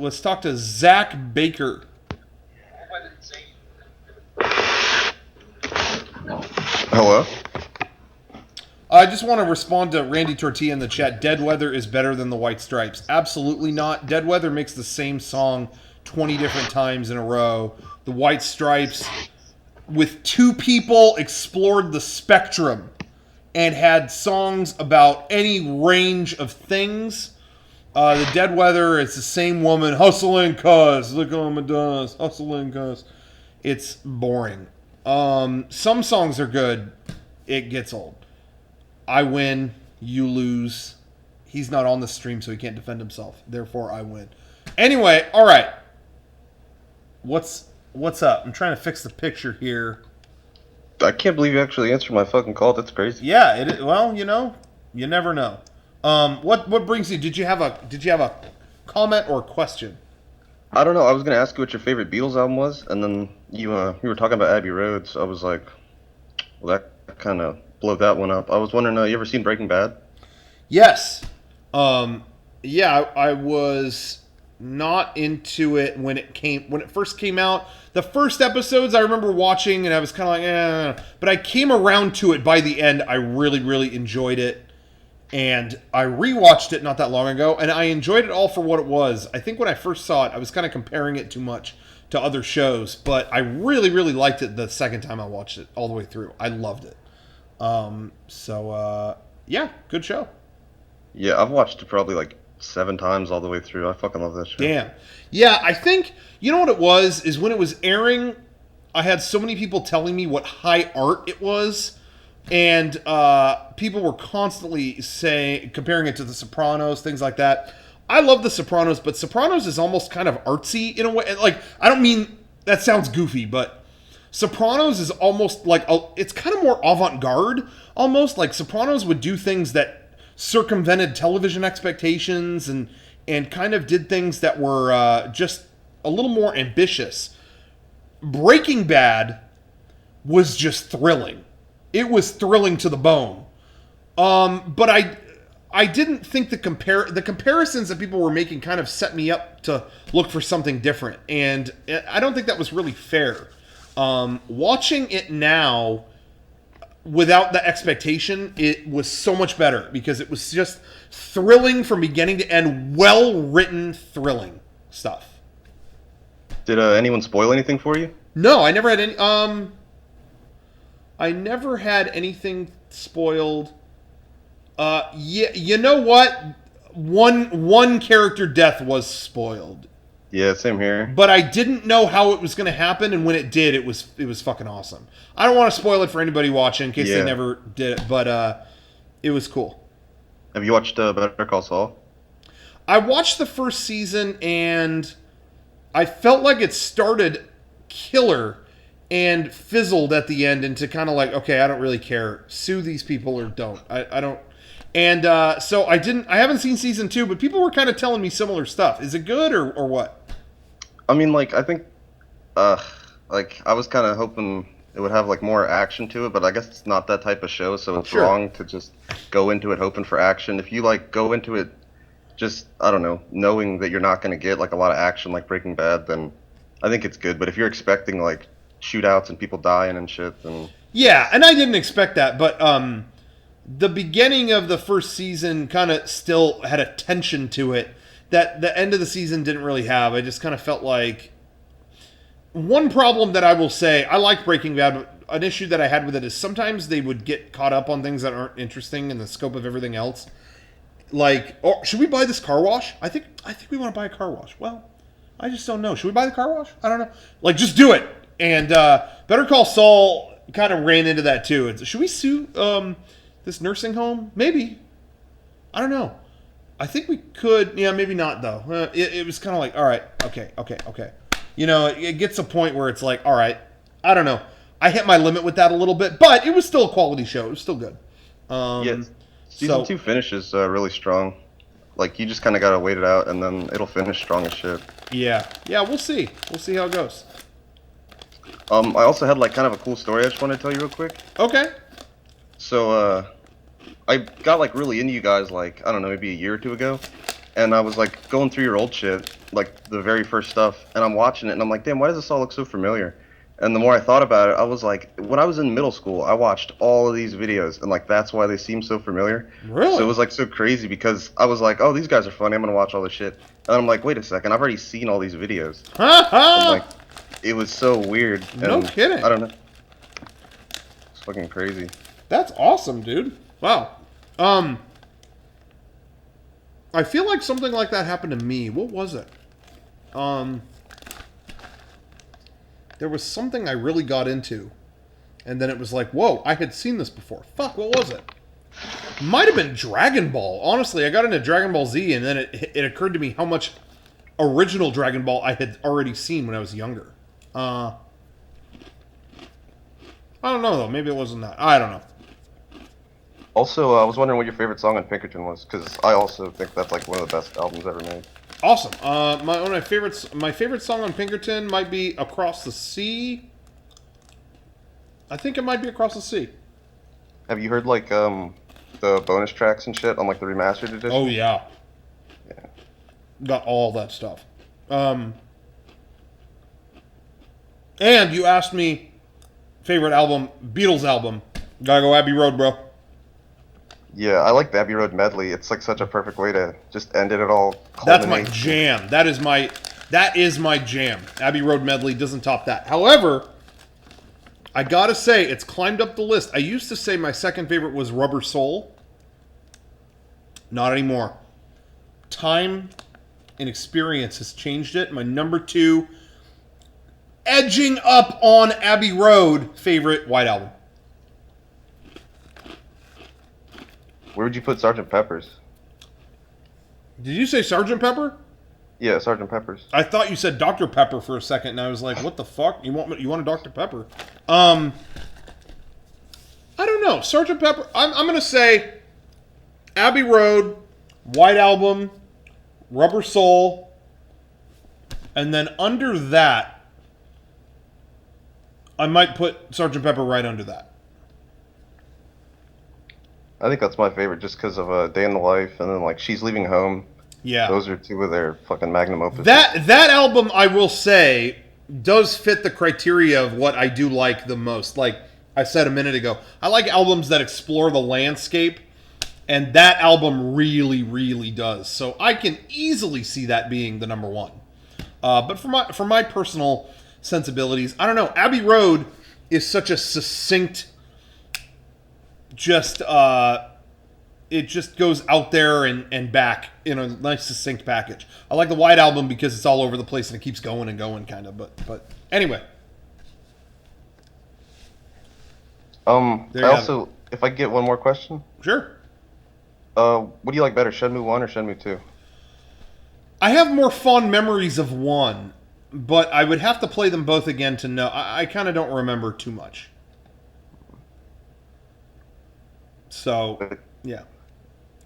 let's talk to Zack Baker. Hello? I just want to respond to Randy Tortilla in the chat. Dead Weather is better than the White Stripes. Absolutely not. Dead Weather makes the same song 20 different times in a row. The White Stripes, with two people, explored the spectrum and had songs about any range of things. The Dead Weather, it's the same woman, hustling cuz, look on my dust, hustling cuz. It's boring. Some songs are good. It gets old. I win, you lose. He's not on the stream, so he can't defend himself. Therefore, I win. Anyway, all right. What's up? I'm trying to fix the picture here. I can't believe you actually answered my fucking call. That's crazy. Yeah, well, you know, you never know. What brings you? Did you have a comment or question? I don't know. I was gonna ask you what your favorite Beatles album was, and then you were talking about Abbey Road, so I was like, well, that kind of blew that one up. I was wondering, you ever seen Breaking Bad? Yes. Yeah, I was not into it when it first came out. The first episodes I remember watching, and I was kind of like, eh. But I came around to it by the end. I really, really enjoyed it. And I rewatched it not that long ago, and I enjoyed it all for what it was. I think when I first saw it, I was kind of comparing it too much to other shows, but I really, really liked it the second time I watched it all the way through. I loved it. Yeah, good show. Yeah, I've watched it probably like 7 times all the way through. I fucking love that show. Damn. Yeah, I think, you know what it was, is when it was airing, I had so many people telling me what high art it was, and people were constantly comparing it to The Sopranos, things like that. I love The Sopranos, but Sopranos is almost kind of artsy in a way. Like, I don't mean, that sounds goofy, but Sopranos is almost like, it's kind of more avant-garde, almost. Like, Sopranos would do things that circumvented television expectations and kind of did things that were just a little more ambitious. Breaking Bad was just thrilling. It was thrilling to the bone. But I didn't think the comparisons that people were making kind of set me up to look for something different. And I don't think that was really fair. Watching it now without the expectation, it was so much better because it was just thrilling from beginning to end, well-written, thrilling stuff. Did anyone spoil anything for you? No, I never had any. I never had anything spoiled. Yeah, you know what? One character death was spoiled. Yeah, same here. But I didn't know how it was going to happen, and when it did, it was fucking awesome. I don't want to spoil it for anybody watching in case they never did it, but it was cool. Have you watched Better Call Saul? I watched the first season, and I felt like it started killer and fizzled at the end into kind of like, okay, I don't really care. Sue these people or don't. I don't. And so I haven't seen season 2, but people were kind of telling me similar stuff. Is it good or what? I mean, like, I think, like, I was kind of hoping it would have, like, more action to it, but I guess it's not that type of show, so it's wrong to just go into it hoping for action. If you, like, go into it just, I don't know, knowing that you're not going to get, like, a lot of action like Breaking Bad, then I think it's good. But if you're expecting, like, shootouts and people dying and shit, then... Yeah, and I didn't expect that, but the beginning of the first season kind of still had a tension to it that the end of the season didn't really have. I just kind of felt like... One problem that I will say, I like Breaking Bad, but an issue that I had with it is sometimes they would get caught up on things that aren't interesting in the scope of everything else. Like, oh, should we buy this car wash? I think we want to buy a car wash. Well, I just don't know. Should we buy the car wash? I don't know. Like, just do it. And Better Call Saul kind of ran into that too. Should we sue this nursing home? Maybe. I don't know. I think we could. Yeah, maybe not though. It was kind of like, all right, okay. You know, it gets a point where it's like, all right, I don't know. I hit my limit with that a little bit, but it was still a quality show. It was still good. Yeah, season 2 finishes really strong. Like, you just kind of got to wait it out, and then it'll finish strong as shit. Yeah, we'll see. We'll see how it goes. I also had, like, kind of a cool story I just want to tell you real quick. Okay. So, I got, like, really into you guys, like, I don't know, maybe a year or two ago. And I was, like, going through your old shit, like the very first stuff, and I'm watching it, and I'm like, damn, why does this all look so familiar? And the more I thought about it, I was like, when I was in middle school, I watched all of these videos, and like that's why they seem so familiar. Really? So it was like so crazy because I was like, oh, these guys are funny. I'm gonna watch all this shit. And I'm like, wait a second, I've already seen all these videos. I'm like, it was so weird. And no kidding. I don't know. It's fucking crazy. That's awesome, dude. Wow. I feel like something like that happened to me. What was it? There was something I really got into, and then it was like, whoa, I had seen this before. Fuck, what was it? Might have been Dragon Ball. Honestly, I got into Dragon Ball Z, and then it occurred to me how much original Dragon Ball I had already seen when I was younger. I don't know, though. Maybe it wasn't that. I don't know. Also, I was wondering what your favorite song on Pinkerton was, because I also think that's like one of the best albums ever made. Awesome. One of my favorites. My favorite song on Pinkerton might be "Across the Sea." I think it might be "Across the Sea." Have you heard like the bonus tracks and shit on like the remastered edition? Oh yeah. Yeah. Got all that stuff. And you asked me favorite album, Beatles album. Gotta go Abbey Road, bro. Yeah, I like the Abbey Road medley. It's like such a perfect way to just end it all. That's my jam. That is my jam. Abbey Road medley doesn't top that. However, I gotta say, it's climbed up the list. I used to say my second favorite was Rubber Soul. Not anymore. Time and experience has changed it. My number 2, edging up on Abbey Road, favorite White Album. Where would you put Sgt. Pepper's? Did you say Sgt. Pepper? Yeah, Sgt. Pepper's. I thought you said Dr. Pepper for a second, and I was like, what the fuck? You want a Dr. Pepper? I don't know. Sgt. Pepper, I'm going to say Abbey Road, White Album, Rubber Soul, and then under that, I might put Sgt. Pepper right under that. I think that's my favorite just because of Day in the Life and then like She's Leaving Home. Yeah. Those are two of their fucking magnum opus. That album, I will say, does fit the criteria of what I do like the most. Like I said a minute ago, I like albums that explore the landscape, and that album really, really does. So I can easily see that being the number 1. But for my personal sensibilities, I don't know. Abbey Road is such a succinct, it just goes out there and back in a nice succinct package. I like the White Album because it's all over the place and it keeps going and going, kind of. But anyway. If I get one more question. Sure. What do you like better, Shenmue 1 or Shenmue 2? I have more fond memories of 1, but I would have to play them both again to know. I kind of don't remember too much. So, yeah.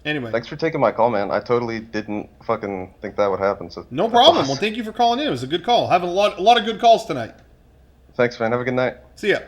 Anyway. Thanks for taking my call, man. I totally didn't fucking think that would happen. So no problem. Awesome. Well, thank you for calling in. It was a good call. Having a lot of good calls tonight. Thanks, man. Have a good night. See ya.